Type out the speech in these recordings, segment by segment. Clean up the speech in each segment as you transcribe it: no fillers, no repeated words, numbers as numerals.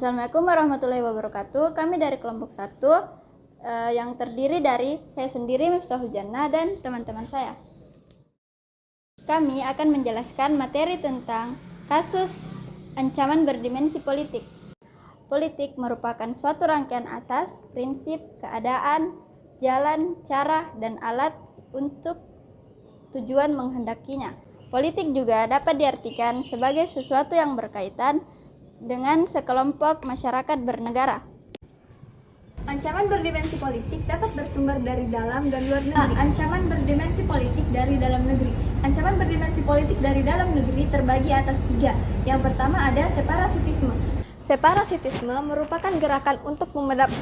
Assalamualaikum warahmatullahi wabarakatuh. Kami dari kelompok 1 yang terdiri dari saya sendiri Miftahul Jannah dan teman-teman saya. Kami akan menjelaskan materi tentang kasus ancaman berdimensi politik. Politik merupakan suatu rangkaian asas, prinsip, keadaan, jalan, cara, dan alat untuk tujuan menghendakinya. Politik juga dapat diartikan sebagai sesuatu yang berkaitan dengan sekelompok masyarakat bernegara. Ancaman berdimensi politik dapat bersumber dari dalam dan luar negeri. Ancaman berdimensi politik dari dalam negeri. Ancaman berdimensi politik dari dalam negeri terbagi atas 3. Yang pertama ada separasitisme. Separasitisme merupakan gerakan untuk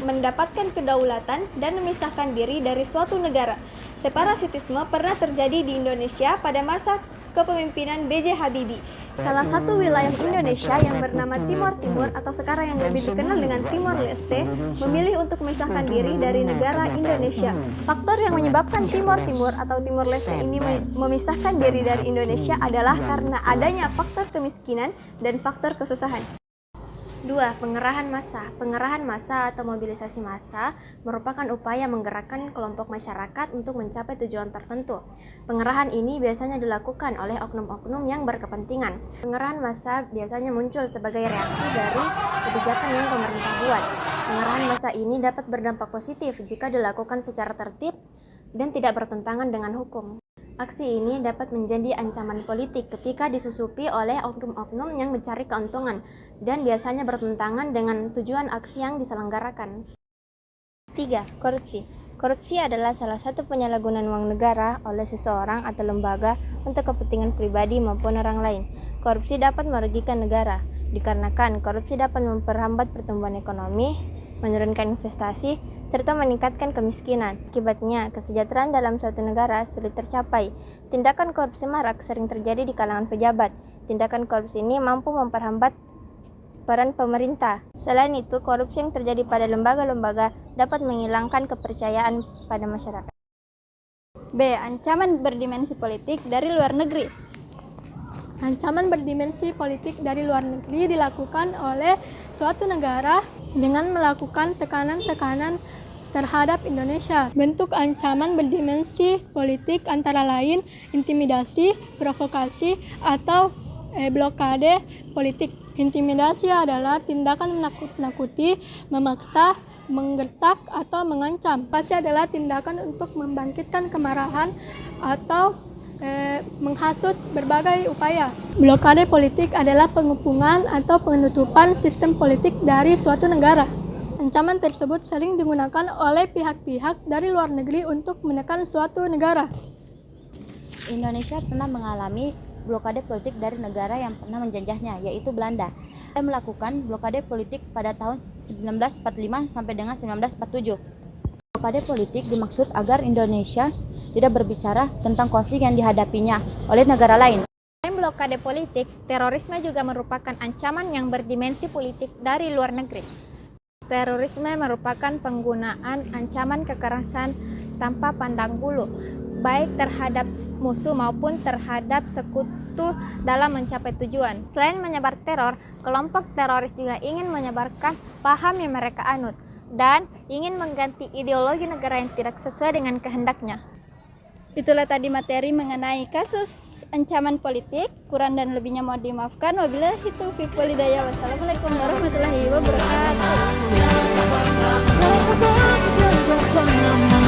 mendapatkan kedaulatan dan memisahkan diri dari suatu negara. Separasitisme pernah terjadi di Indonesia pada masa kepemimpinan B.J. Habibie. Salah satu wilayah Indonesia yang bernama Timor Timur atau sekarang yang lebih dikenal dengan Timor Leste memilih untuk memisahkan diri dari negara Indonesia. Faktor yang menyebabkan Timor Timur atau Timor Leste ini memisahkan diri dari Indonesia adalah karena adanya faktor kemiskinan dan faktor kesusahan. 2. Pengerahan massa. Pengerahan massa atau mobilisasi massa merupakan upaya menggerakkan kelompok masyarakat untuk mencapai tujuan tertentu. Pengerahan ini biasanya dilakukan oleh oknum-oknum yang berkepentingan. Pengerahan massa biasanya muncul sebagai reaksi dari kebijakan yang pemerintah buat. Pengerahan massa ini dapat berdampak positif jika dilakukan secara tertib dan tidak bertentangan dengan hukum. Aksi ini dapat menjadi ancaman politik ketika disusupi oleh oknum-oknum yang mencari keuntungan dan biasanya bertentangan dengan tujuan aksi yang diselenggarakan. 3. Korupsi. Korupsi adalah salah satu penyalahgunaan uang negara oleh seseorang atau lembaga untuk kepentingan pribadi maupun orang lain. Korupsi dapat merugikan negara, dikarenakan korupsi dapat memperhambat pertumbuhan ekonomi, menurunkan investasi, serta meningkatkan kemiskinan. Akibatnya, kesejahteraan dalam suatu negara sulit tercapai. Tindakan korupsi marak sering terjadi di kalangan pejabat. Tindakan korupsi ini mampu memperhambat peran pemerintah. Selain itu, korupsi yang terjadi pada lembaga-lembaga dapat menghilangkan kepercayaan pada masyarakat. B. Ancaman berdimensi politik dari luar negeri. Ancaman berdimensi politik dari luar negeri dilakukan oleh suatu negara dengan melakukan tekanan-tekanan terhadap Indonesia. Bentuk ancaman berdimensi politik antara lain intimidasi, provokasi, atau blokade politik. Intimidasi adalah tindakan menakut-nakuti, memaksa, menggertak, atau mengancam. Provokasi adalah tindakan untuk membangkitkan kemarahan atau menghasut berbagai upaya. Blokade politik adalah pengepungan atau penutupan sistem politik dari suatu negara. Ancaman tersebut sering digunakan oleh pihak-pihak dari luar negeri untuk menekan suatu negara. Indonesia pernah mengalami blokade politik dari negara yang pernah menjajahnya, yaitu Belanda. Dia melakukan blokade politik pada tahun 1945 sampai dengan 1947. Blokade politik dimaksud agar Indonesia tidak berbicara tentang konflik yang dihadapinya oleh negara lain. Selain blokade politik, terorisme juga merupakan ancaman yang berdimensi politik dari luar negeri. Terorisme merupakan penggunaan ancaman kekerasan tanpa pandang bulu, baik terhadap musuh maupun terhadap sekutu dalam mencapai tujuan. Selain menyebar teror, kelompok teroris juga ingin menyebarkan paham yang mereka anut dan ingin mengganti ideologi negara yang tidak sesuai dengan kehendaknya. Itulah tadi materi mengenai kasus ancaman politik. Kurang dan lebihnya mohon dimaafkan. Wabillahi taufiq wal hidayah. Wassalamualaikum warahmatullahi wabarakatuh.